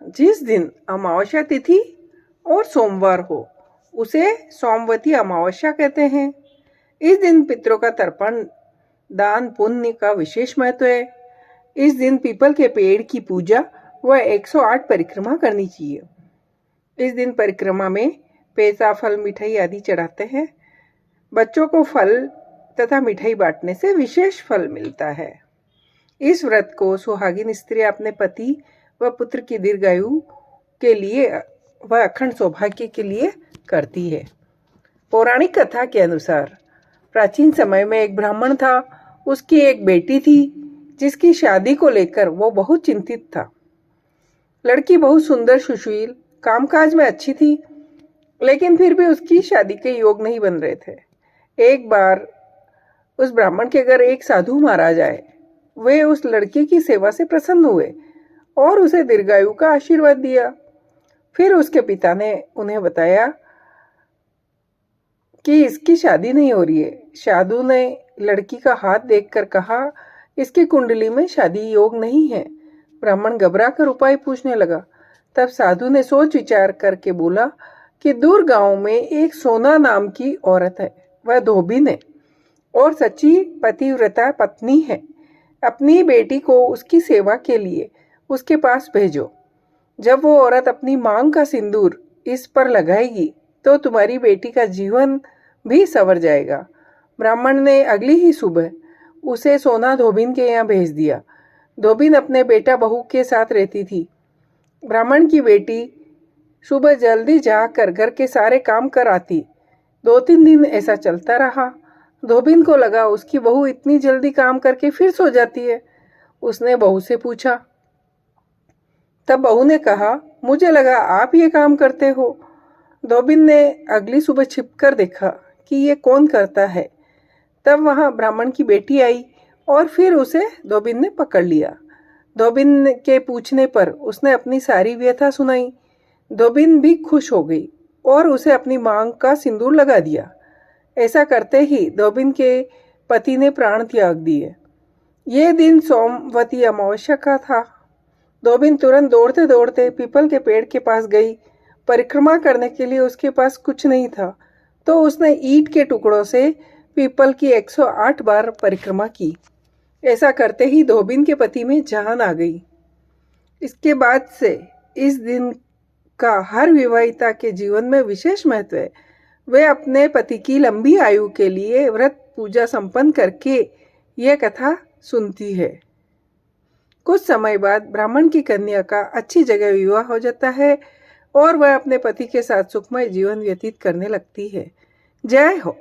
जिस दिन अमावस्या तिथि और सोमवार हो उसे सोमवती अमावस्या कहते हैं। इस दिन पितरों का तर्पण दान पुण्य का विशेष महत्व है। इस दिन पीपल के पेड़ की पूजा व 108 परिक्रमा करनी चाहिए। इस दिन परिक्रमा में पैसा फल मिठाई आदि चढ़ाते हैं। बच्चों को फल तथा मिठाई बांटने से विशेष फल मिलता है। इस व्रत को सुहागिन स्त्री अपने पति व पुत्र की दीर्घायु के लिए व अखंड सौभाग्य के लिए करती है। पौराणिक कथा के अनुसार प्राचीन समय में एक ब्राह्मण था। उसकी एक बेटी थी जिसकी शादी को लेकर वो बहुत चिंतित था। लड़की बहुत सुंदर सुशील कामकाज में अच्छी थी, लेकिन फिर भी उसकी शादी के योग नहीं बन रहे थे। एक बार उस ब्राह्मण के घर एक साधु महाराज आए। वे उस लड़की की सेवा से प्रसन्न हुए और उसे दीर्घायु का आशीर्वाद दिया। फिर उसके पिता ने उन्हें बताया कि इसकी शादी नहीं हो रही है। साधु ने लड़की का हाथ देखकर कहा, इसकी कुंडली में शादी योग नहीं है। ब्राह्मण घबरा कर उपाय पूछने लगा। तब साधु ने सोच विचार करके बोला कि दूर गांव में एक सोना नाम की औरत है। वह धोबिन है और सच्ची पतिव्रता पत्नी है। अपनी बेटी को उसकी सेवा के लिए उसके पास भेजो। जब वो औरत अपनी मांग का सिंदूर इस पर लगाएगी तो तुम्हारी बेटी का जीवन भी संवर जाएगा। ब्राह्मण ने अगली ही सुबह उसे सोना धोबिन के यहाँ भेज दिया। धोबिन अपने बेटा बहू के साथ रहती थी। ब्राह्मण की बेटी सुबह जल्दी जाकर घर के सारे काम कर आती। 2-3 दिन ऐसा चलता रहा। धोबिन को लगा उसकी बहू इतनी जल्दी काम करके फिर सो जाती है। उसने बहू से पूछा। तब बहू ने कहा, मुझे लगा आप ये काम करते हो। धोबिन ने अगली सुबह छिपकर देखा कि ये कौन करता है। तब वहां ब्राह्मण की बेटी आई और फिर उसे धोबिन ने पकड़ लिया। धोबिन के पूछने पर उसने अपनी सारी व्यथा सुनाई। धोबिन भी खुश हो गई और उसे अपनी मांग का सिंदूर लगा दिया। ऐसा करते ही धोबिन के पति ने प्राण त्याग दिए। ये दिन सोमवती अमावस्या का था। धोबिन तुरंत दौड़ते दौड़ते पीपल के पेड़ के पास गई। परिक्रमा करने के लिए उसके पास कुछ नहीं था, तो उसने ईंट के टुकड़ों से पीपल की 108 बार परिक्रमा की। ऐसा करते ही धोबिन के पति में जान आ गई। इसके बाद से इस दिन का हर विवाहिता के जीवन में विशेष महत्व है। वे अपने पति की लंबी आयु के लिए व्रत पूजा संपन्न करके यह कथा सुनती है। कुछ समय बाद ब्राह्मण की कन्या का अच्छी जगह विवाह हो जाता है और वह अपने पति के साथ सुखमय जीवन व्यतीत करने लगती है। जय हो।